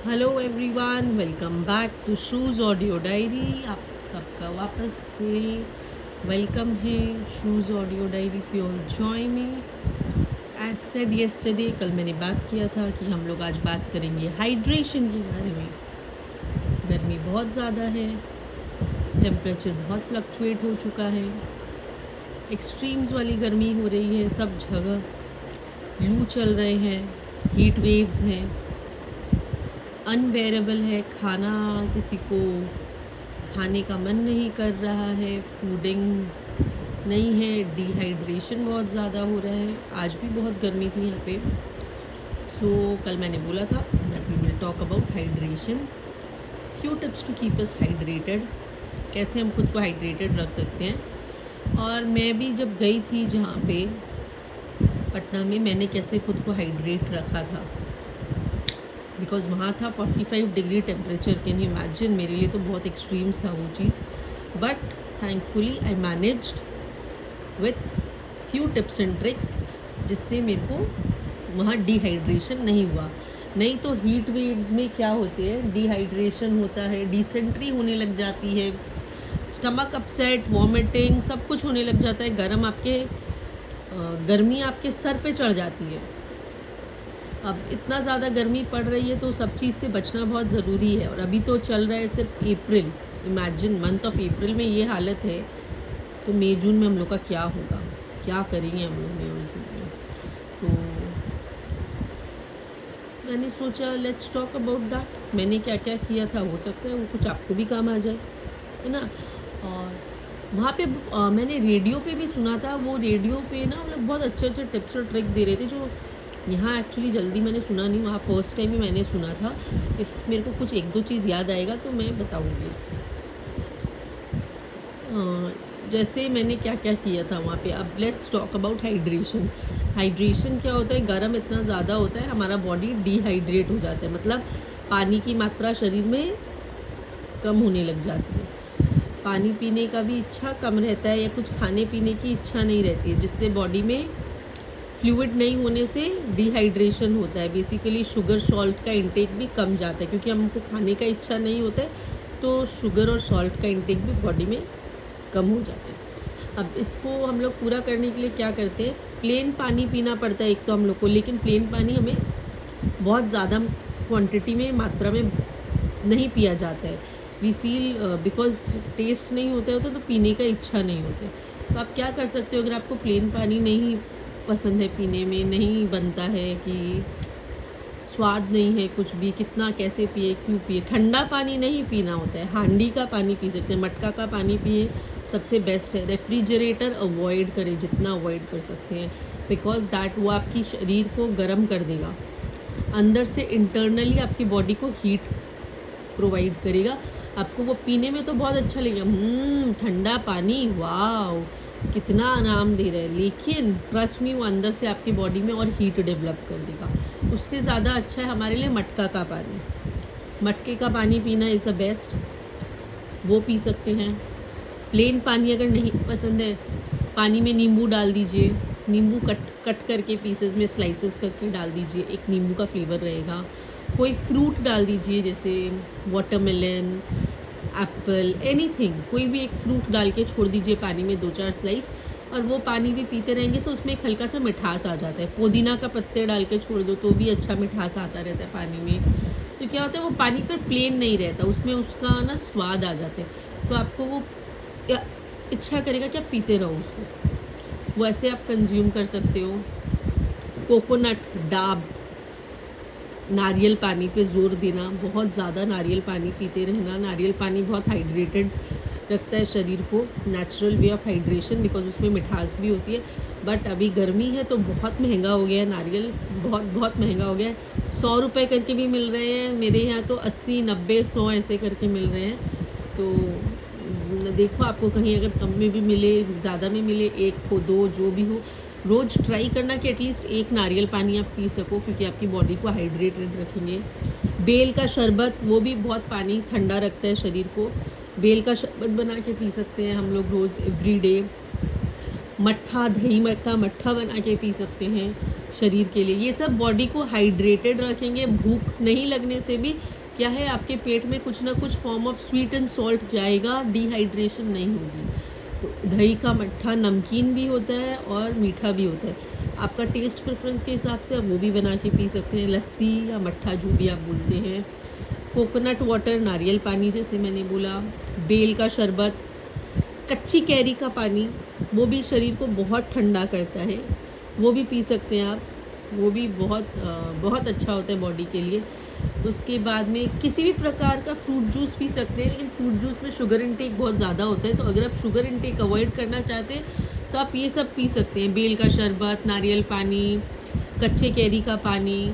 Hello everyone, welcome back to shoes audio diary. आप सबका वापस से वेलकम है शूज़ ऑडियो डायरी पे। और जॉइन में एज सेड येस्टरडे, कल मैंने बात किया था कि हम लोग आज बात करेंगे हाइड्रेशन के बारे में। गर्मी बहुत ज़्यादा है, टेम्परेचर बहुत फ्लक्चुएट हो चुका है, एक्सट्रीम्स वाली गर्मी हो रही है, सब जगह लू चल रहे हैं, हीट वेव्स हैं, अनबेरेबल है। खाना किसी को खाने का मन नहीं कर रहा है, फूडिंग नहीं है, डिहाइड्रेशन बहुत ज़्यादा हो रहा है। आज भी बहुत गर्मी थी यहाँ पे। कल मैंने बोला था that we will talk about hydration, few tips to keep us hydrated, कैसे हम खुद को हाइड्रेटेड रख सकते हैं। और मैं भी जब गई थी जहाँ पे पटना में, मैंने कैसे खुद को हाइड्रेट रखा था, बिकॉज वहाँ था 45 degree temperature. Can you imagine? मेरे लिए तो बहुत एक्सट्रीम्स था वो चीज़, but thankfully I managed with few tips and tricks, जिससे मेरे को वहाँ डिहाइड्रेशन नहीं हुआ। नहीं तो हीट वेव्स में क्या होते हैं, डिहाइड्रेशन होता है, डिसेंट्री होने लग जाती है, स्टमक अपसेट, वॉमिटिंग, सब कुछ होने लग जाता है। गर्मी आपके सर पे चढ़ जाती है। अब इतना ज़्यादा गर्मी पड़ रही है तो सब चीज़ से बचना बहुत ज़रूरी है। और अभी तो चल रहा है सिर्फ अप्रैल, इमेजिन मंथ ऑफ अप्रैल में ये हालत है, तो मई जून में हम लोग का क्या होगा, क्या करेंगे हम लोग मई और जून में। तो मैंने सोचा लेट्स टॉक अबाउट दैट, मैंने क्या क्या किया था, हो सकता है वो कुछ आपको भी काम आ जाए, है ना। और वहाँ पे मैंने रेडियो पे भी सुना था, वो रेडियो पे ना मतलब बहुत अच्छे अच्छे टिप्स और ट्रिक्स दे रहे थे, जो यहाँ एक्चुअली जल्दी मैंने सुना नहीं, वहाँ फर्स्ट टाइम ही मैंने सुना था। इफ़ मेरे को कुछ एक दो चीज़ याद आएगा तो मैं बताऊँगी। जैसे मैंने क्या क्या किया था वहाँ पे। अब let's talk about hydration. Hydration क्या होता है, गर्म इतना ज़्यादा होता है, हमारा बॉडी डिहाइड्रेट हो जाता है, मतलब पानी की मात्रा शरीर में कम होने लग जाती है। पानी पीने का भी इच्छा कम रहता है, या कुछ खाने पीने की इच्छा नहीं रहती है, जिससे बॉडी में फ्लूइड नहीं होने से डिहाइड्रेशन होता है। बेसिकली शुगर सॉल्ट का इंटेक भी कम जाता है, क्योंकि हमको खाने का इच्छा नहीं होता है, तो शुगर और सॉल्ट का इंटेक भी बॉडी में कम हो जाता है। अब इसको हम लोग पूरा करने के लिए क्या करते हैं, प्लेन पानी पीना पड़ता है एक तो हम लोग को, लेकिन प्लेन पानी हमें बहुत ज़्यादा क्वांटिटी में, मात्रा में नहीं पिया जाता है। वी फील बिकॉज टेस्ट नहीं होता है तो पीने का इच्छा नहीं होता है। तो आप क्या कर सकते हो, अगर आपको प्लेन पानी नहीं पसंद है, पीने में नहीं बनता है, कि स्वाद नहीं है कुछ भी, कितना कैसे पिए, क्यों पिए, ठंडा पानी नहीं पीना होता है, हांडी का पानी पी सकते हैं, मटका का पानी पिए, सबसे बेस्ट है। रेफ्रिजरेटर अवॉइड करें, जितना अवॉइड कर सकते हैं, बिकॉज दैट वो आपकी शरीर को गर्म कर देगा, अंदर से इंटरनली आपकी बॉडी को हीट प्रोवाइड करेगा। आपको वो पीने में तो बहुत अच्छा लगेगा, ठंडा पानी, वाह कितना आराम दे रहा है, लेकिन ट्रस्ट मी वो अंदर से आपकी बॉडी में और हीट डेवलप कर देगा। उससे ज़्यादा अच्छा है हमारे लिए मटका का पानी। मटके का पानी पीना इज़ द बेस्ट, वो पी सकते हैं। प्लेन पानी अगर नहीं पसंद है, पानी में नींबू डाल दीजिए, नींबू कट कट करके पीसेस में स्लाइसेस करके डाल दीजिए, एक नींबू का फ्लेवर रहेगा। कोई फ्रूट डाल दीजिए, जैसे वाटरमेलन, एप्पल, एनीथिंग, कोई भी एक फ्रूट डाल के छोड़ दीजिए पानी में 2-4 स्लाइस, और वो पानी भी पीते रहेंगे तो उसमें एक हल्का सा मिठास आ जाता है। पुदीना का पत्ते डाल के छोड़ दो तो भी अच्छा मिठास आता रहता है पानी में। तो क्या होता है, वो पानी फिर प्लेन नहीं रहता, उसमें उसका ना स्वाद आ जाता है, तो आपको वो इच्छा करेगा कि आप पीते रहो उसको। वो ऐसे आप कंज्यूम कर सकते हो। कोकोनट, डाब, नारियल पानी पे ज़ोर देना, बहुत ज़्यादा नारियल पानी पीते रहना। नारियल पानी बहुत हाइड्रेटेड रखता है शरीर को, natural way of hydration, because उसमें मिठास भी होती है। बट अभी गर्मी है तो बहुत महंगा हो गया है नारियल, बहुत बहुत महंगा हो गया है। 100 रुपये करके भी मिल रहे हैं, मेरे यहाँ तो 80, 90, 100 ऐसे करके मिल रहे हैं। तो देखो आपको कहीं अगर कम में भी मिले, ज़्यादा में मिले, एक हो, दो, जो भी हो, रोज़ ट्राई करना कि एटलीस्ट एक नारियल पानी आप पी सको, क्योंकि आपकी बॉडी को हाइड्रेटेड रखेंगे। बेल का शरबत, वो भी बहुत पानी ठंडा रखता है शरीर को, बेल का शरबत बना के पी सकते हैं हम लोग रोज़, एवरी डे। मट्ठा, दही मट्ठा बना के पी सकते हैं। शरीर के लिए। ये सब बॉडी को हाइड्रेटेड रखेंगे। भूख नहीं लगने से भी क्या है, आपके पेट में कुछ ना कुछ form of sweet and salt जाएगा, डिहाइड्रेशन नहीं होगी। तो दही का मट्ठा नमकीन भी होता है और मीठा भी होता है। आपका टेस्ट प्रेफरेंस के हिसाब से आप वो भी बना के पी सकते हैं, लस्सी या मट्ठा जो भी आप बोलते हैं। कोकोनट वाटर, नारियल पानी जैसे मैंने बोला, बेल का शरबत, कच्ची कैरी का पानी, वो भी शरीर को बहुत ठंडा करता है, वो भी पी सकते हैं आप। वो भी बहुत अच्छा होता है बॉडी के लिए। उसके बाद में किसी भी प्रकार का फ्रूट जूस पी सकते हैं, लेकिन फ्रूट जूस में शुगर इंटेक बहुत ज़्यादा होता है, तो अगर आप शुगर इंटेक अवॉइड करना चाहते हैं तो आप ये सब पी सकते हैं। बेल का शरबत, नारियल पानी, कच्चे कैरी का पानी,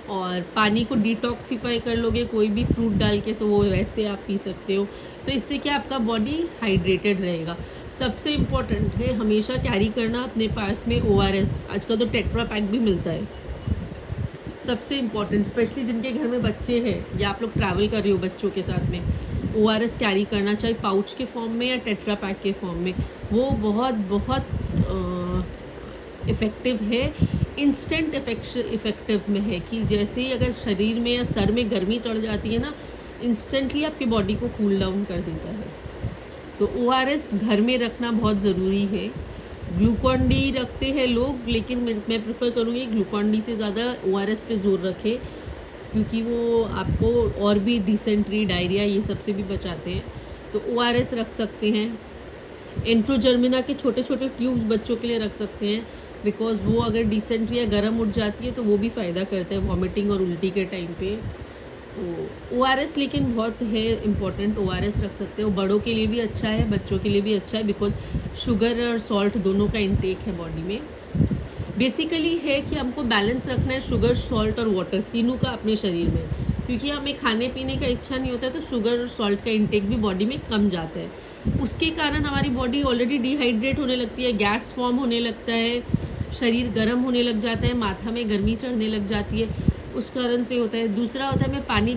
और पानी को डिटॉक्सीफाई कर लोगे कोई भी फ्रूट डाल के तो वो वैसे आप पी सकते हो। तो इससे क्या आपका बॉडी हाइड्रेटेड रहेगा। सबसे इम्पॉर्टेंट है हमेशा कैरी करना अपने पास में ORS। आजकल तो टेट्रा पैक भी मिलता है। सबसे इम्पॉर्टेंट, स्पेशली जिनके घर में बच्चे हैं या आप लोग ट्रैवल कर रहे हो बच्चों के साथ में, ORS कैरी करना, चाहे पाउच के फॉर्म में या टेट्रा पैक के फॉर्म में। वो बहुत इफ़ेक्टिव है, इंस्टेंट इफ़ेक्टिव में है कि जैसे ही अगर शरीर में या सर में गर्मी चढ़ जाती है ना, इंस्टेंटली आपकी बॉडी को कूल डाउन कर देता है। तो ORS घर में रखना बहुत ज़रूरी है। ग्लूकॉन डी रखते हैं लोग, लेकिन मैं प्रेफर करूँगी ग्लूकॉन डी से ज़्यादा ORS पे जोर रखें, क्योंकि वो आपको और भी डिसेंट्री, डायरिया ये सब से भी बचाते हैं। तो ORS रख सकते हैं। एंट्रोजर्मिना के छोटे छोटे ट्यूब्स बच्चों के लिए रख सकते हैं, बिकॉज वो अगर डिसेंट्री या गर्म उठ जाती है तो वो भी फ़ायदा करता है वॉमिटिंग और उल्टी के टाइम पे। तो ORS लेकिन बहुत है इम्पॉर्टेंट, ORS रख सकते हो। बड़ों के लिए भी अच्छा है, बच्चों के लिए भी अच्छा है, बिकॉज शुगर और सॉल्ट दोनों का इंटेक है बॉडी में। बेसिकली है कि हमको बैलेंस रखना है शुगर, सॉल्ट और वाटर तीनों का अपने शरीर में, क्योंकि हमें खाने पीने का इच्छा नहीं होता है तो शुगर और सॉल्ट का इंटेक भी बॉडी में कम जाता है। उसके कारण हमारी बॉडी ऑलरेडी डिहाइड्रेट होने लगती है, गैस फॉर्म होने लगता है, शरीर गर्म होने लग जाता है, माथा में गर्मी चढ़ने लग जाती है, उस कारण से होता है। दूसरा होता है हमें पानी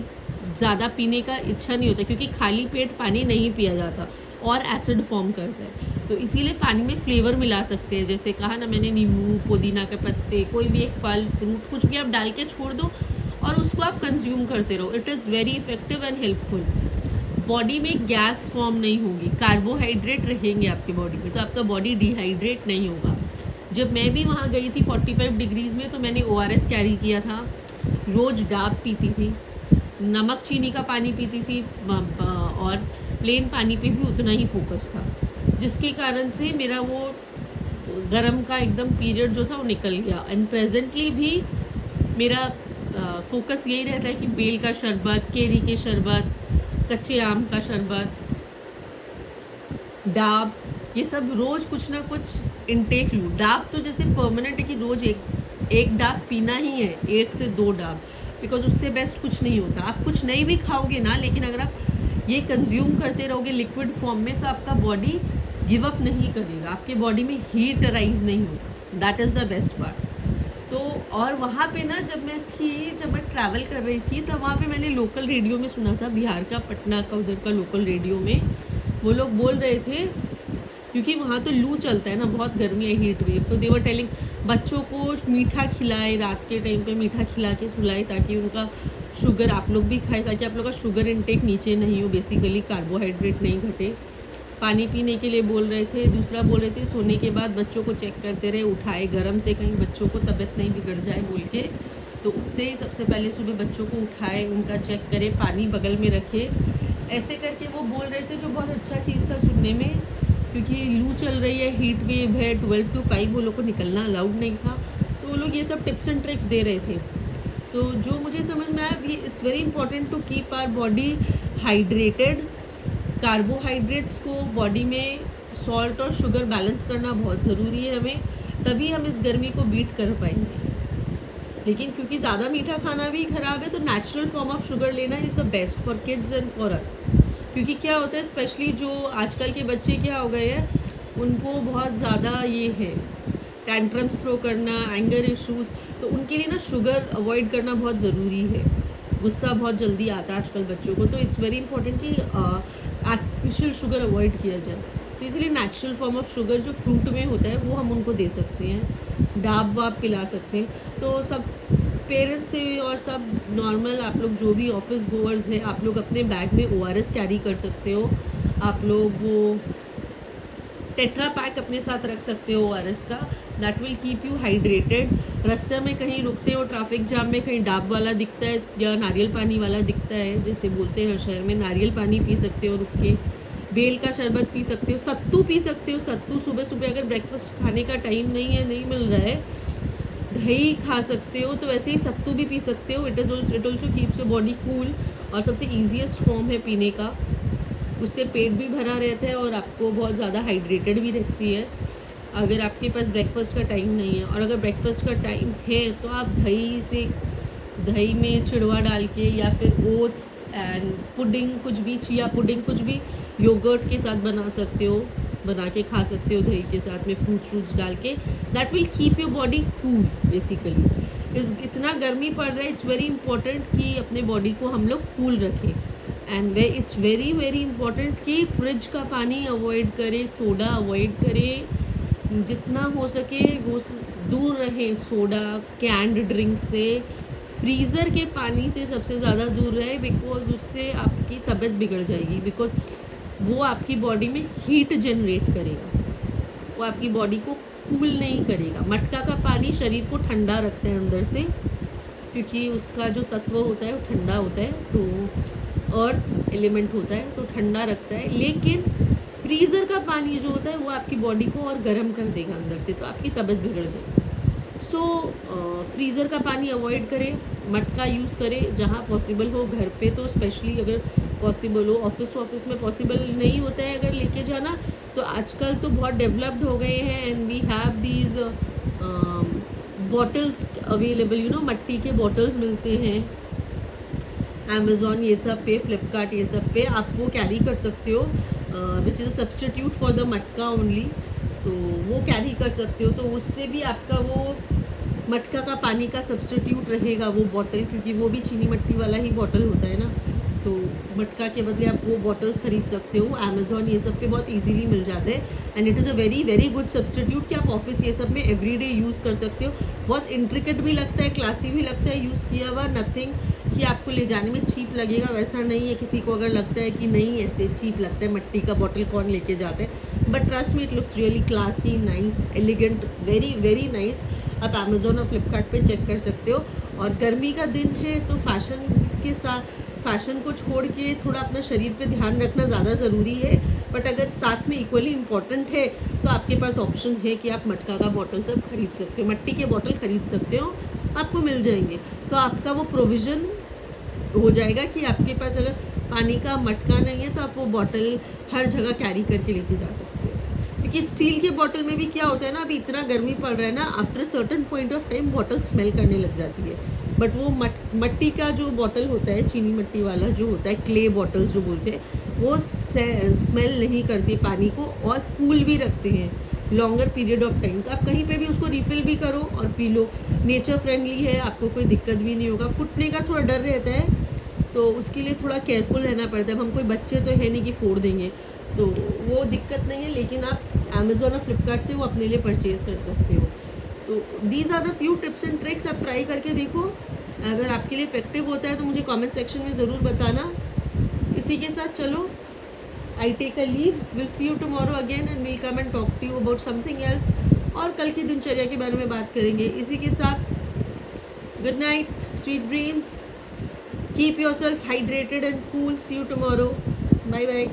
ज़्यादा पीने का इच्छा नहीं होता, क्योंकि खाली पेट पानी नहीं पिया जाता और एसिड फॉर्म करता है। तो इसीलिए पानी में फ्लेवर मिला सकते हैं, जैसे कहा ना मैंने, नींबू, पुदीना के पत्ते, कोई भी एक फल, फ्रूट, कुछ भी आप डाल के छोड़ दो और उसको आप कंज्यूम करते रहो। It is very effective and helpful. Body में गैस फॉर्म नहीं होगी, कार्बोहाइड्रेट रहेंगे आपकी बॉडी में, तो आपका बॉडी डिहाइड्रेट नहीं होगा। जब मैं भी वहाँ गई थी 45 डिग्रीज़ में, तो मैंने ORS कैरी किया था, रोज़ डाब पीती थी, नमक चीनी का पानी पीती थी, और प्लेन पानी पे भी उतना ही फोकस था, जिसके कारण से मेरा वो गरम का एकदम पीरियड जो था वो निकल गया। एंड प्रेजेंटली भी मेरा फोकस यही रहता है कि बेल का शरबत, केरी के शरबत, कच्चे आम का शरबत, डाब, ये सब रोज़ कुछ ना कुछ इनटेक लूँ। डाब तो जैसे परमानेंट है कि रोज़ एक डाब पीना ही है, 1 से 2 डाब, बिकॉज उससे बेस्ट कुछ नहीं होता। आप कुछ नहीं भी खाओगे ना, लेकिन अगर आप ये कंज्यूम करते रहोगे लिक्विड फॉर्म में, तो आपका बॉडी गिव अप नहीं करेगा, आपके बॉडी में हीट राइज नहीं होगा। That is the best part. तो और वहाँ पे ना जब मैं ट्रैवल कर रही थी, तो वहाँ पे मैंने लोकल रेडियो में सुना था, बिहार का, पटना का, उधर का लोकल रेडियो में वो लोग बोल रहे थे, क्योंकि वहाँ तो लू चलता है ना, बहुत गर्मी है, हीट वेव, तो देवर टेलिंग बच्चों को मीठा खिलाए, रात के टाइम पे मीठा खिला के सुलाए, ताकि उनका शुगर, आप लोग भी खाए, ताकि आप लोग का शुगर इनटेक नीचे नहीं हो, बेसिकली कार्बोहाइड्रेट नहीं घटे। पानी पीने के लिए बोल रहे थे। दूसरा बोल रहे थे सोने के बाद बच्चों को चेक करते रहे, उठाए गर्म से, कहीं बच्चों को तबीयत नहीं बिगड़ जाए बोल के। तो उठते ही सबसे पहले सुबह बच्चों को उठाए, उनका चेक करें, पानी बगल में रखे, ऐसे करके वो बोल रहे थे, जो बहुत अच्छा चीज़ था सुनने में, क्योंकि लू चल रही है, हीट वेव है, 12 to 5 वो लोग को निकलना अलाउड नहीं था, तो वो लोग ये सब टिप्स एंड ट्रिक्स दे रहे थे। तो जो मुझे समझ में आया, it's very important to keep our body hydrated. Carbohydrates को बॉडी में, सॉल्ट और शुगर बैलेंस करना बहुत ज़रूरी है हमें, तभी हम इस गर्मी को बीट कर पाएंगे। लेकिन क्योंकि ज़्यादा मीठा खाना भी ख़राब है, तो नेचुरल फॉर्म ऑफ शुगर लेना is the best for kids and for us. क्योंकि क्या होता है, स्पेशली जो आजकल के बच्चे क्या हो गए हैं, उनको बहुत ज़्यादा ये है टैंट्रम्स थ्रो करना, एंगर इश्यूज़, तो उनके लिए ना शुगर अवॉइड करना बहुत ज़रूरी है। गुस्सा बहुत जल्दी आता है आजकल बच्चों को, तो इट्स वेरी इंपॉर्टेंट कि आर्टिफिशियल शुगर अवॉइड किया जाए। तो इसलिए नेचुरल फॉर्म ऑफ शुगर जो फ्रूट में होता है वो हम उनको दे सकते हैं, डाब वाब पिला सकते हैं। तो सब पेरेंट्स से और सब नॉर्मल आप लोग जो भी ऑफिस गोअर्स हैं, आप लोग अपने बैग में ORS कैरी कर सकते हो। आप लोग वो टेट्रा पैक अपने साथ रख सकते हो ORS का, that will keep you hydrated. रास्ते में कहीं रुकते हो ट्रैफिक जाम में, कहीं डाब वाला दिखता है या नारियल पानी वाला दिखता है, जैसे बोलते हैं हर शहर में, नारियल पानी पी सकते हो रुक के, बेल का शरबत पी सकते हो, सत्तू पी सकते हो। सत्तू सुबह सुबह अगर ब्रेकफास्ट खाने का टाइम नहीं है, नहीं मिल रहा है, दही खा सकते हो, तो वैसे ही सत्तू भी पी सकते हो। It also keeps your body cool और सबसे ईजीएस्ट फॉर्म है पीने का। उससे पेट भी भरा रहता है और आपको बहुत ज़्यादा हाइड्रेटेड भी रहती है अगर आपके पास ब्रेकफास्ट का टाइम नहीं है। और अगर ब्रेकफास्ट का टाइम है तो आप दही में चिड़वा डाल के या फिर ओट्स एंड पुडिंग, कुछ भी चिया पुडिंग, कुछ भी योगर्ट के साथ बना सकते हो, बना के खा सकते हो दही के साथ में फ्रूट्स डाल के। That will keep your body cool basically. इतना गर्मी पड़ रहा है, इट्स वेरी इंपॉर्टेंट कि अपने बॉडी को हम लोग कूल रखें। And it's very very important कि फ्रिज का पानी अवॉइड करें, सोडा अवॉइड करें, जितना हो सके वो दूर रहे सोडा कैंड ड्रिंक से। फ्रीज़र के पानी से सबसे ज़्यादा दूर रहे, बिकॉज उससे आपकी तबीयत बिगड़ जाएगी, बिकॉज वो आपकी बॉडी में हीट जनरेट करेगा, वो आपकी बॉडी को कूल नहीं करेगा। मटका का पानी शरीर को ठंडा रखता है अंदर से, क्योंकि उसका जो तत्व होता है वो ठंडा होता है, तो अर्थ एलिमेंट होता है तो ठंडा रखता है। लेकिन फ्रीज़र का पानी जो होता है वो आपकी बॉडी को और गर्म कर देगा अंदर से, तो आपकी तबीयत बिगड़ जाएगी। सो फ्रीज़र का पानी अवॉइड करें, मटका यूज़ करें जहाँ पॉसिबल हो। घर पे तो स्पेशली अगर पॉसिबल हो, ऑफिस में पॉसिबल नहीं होता है अगर लेके जाना, तो आजकल तो बहुत डेवलप्ड हो गए हैं and we have these bottles available, मट्टी के बॉटल्स मिलते हैं अमेज़ॉन ये सब पे, फ्लिपकार्ट ये सब पे, आप वो कैरी कर सकते हो, which is a substitute for the मटका ओनली। तो वो कैरी कर सकते हो, तो उससे भी आपका वो मटका का पानी का सब्सटीट्यूट रहेगा वो बॉटल, क्योंकि वो भी चीनी मट्टी वाला ही बॉटल होता है ना। तो मटका के बदले आप वो बॉटल्स खरीद सकते हो, अमेज़ॉन ये सब पे बहुत इजीली मिल जाते हैं and it is a very very good substitute कि आप ऑफिस ये सब में एवरीडे यूज़ कर सकते हो। बहुत इंट्रिकेट भी लगता है, क्लासी भी लगता है यूज़ किया हुआ, नथिंग कि आपको ले जाने में चीप लगेगा, वैसा नहीं है। किसी को अगर लगता है कि नहीं ऐसे चीप लगता है, मट्टी का बॉटल कौन लेके जाते हैं, but trust me it looks really classy, nice, elegant, very very nice. आप अमेज़ॉन और फ्लिपकार्ट पे चेक कर सकते हो। और गर्मी का दिन है तो फैशन को छोड़ के थोड़ा अपना शरीर पे ध्यान रखना ज़्यादा ज़रूरी है, बट अगर साथ में इक्वली इम्पॉर्टेंट है तो आपके पास ऑप्शन है कि आप मटका का बॉटल सब खरीद सकते हो, मट्टी के बॉटल खरीद सकते हो, आपको मिल जाएंगे। तो आपका वो प्रोविज़न हो जाएगा कि आपके पास अगर पानी का मटका नहीं है तो आप वो बॉटल हर जगह कैरी करके लेके जा सकते हो। क्योंकि स्टील के बॉटल में भी क्या होता है ना, अभी इतना गर्मी पड़ रहा है ना, after certain point of time bottle smell करने लग जाती है। बट वो मट्टी का जो बॉटल होता है, चीनी मट्टी वाला जो होता है, क्ले बॉटल्स जो बोलते हैं, वो स्मेल नहीं करती पानी को और कूल भी रखते हैं लॉन्गर पीरियड ऑफ टाइम। तो आप कहीं पे भी उसको रिफ़िल भी करो और पी लो, नेचर फ्रेंडली है, आपको कोई दिक्कत भी नहीं होगा। फूटने का थोड़ा डर रहता है तो उसके लिए थोड़ा केयरफुल रहना पड़ता है। हम कोई बच्चे तो है नहीं कि फोड़ देंगे, तो वो दिक्कत नहीं है, लेकिन आप अमेज़ॉन और फ्लिपकार्ट से वो अपने लिए परचेज़ कर सकते हो। तो these are the few tips and tricks, आप ट्राई करके देखो। अगर आपके लिए इफेक्टिव होता है तो मुझे कमेंट सेक्शन में ज़रूर बताना। इसी के साथ चलो, I take a leave, will see you tomorrow again and will come and talk to you about something else, और कल की दिनचर्या के बारे में बात करेंगे। इसी के साथ good night, sweet dreams, keep yourself hydrated and cool, see you tomorrow, bye bye।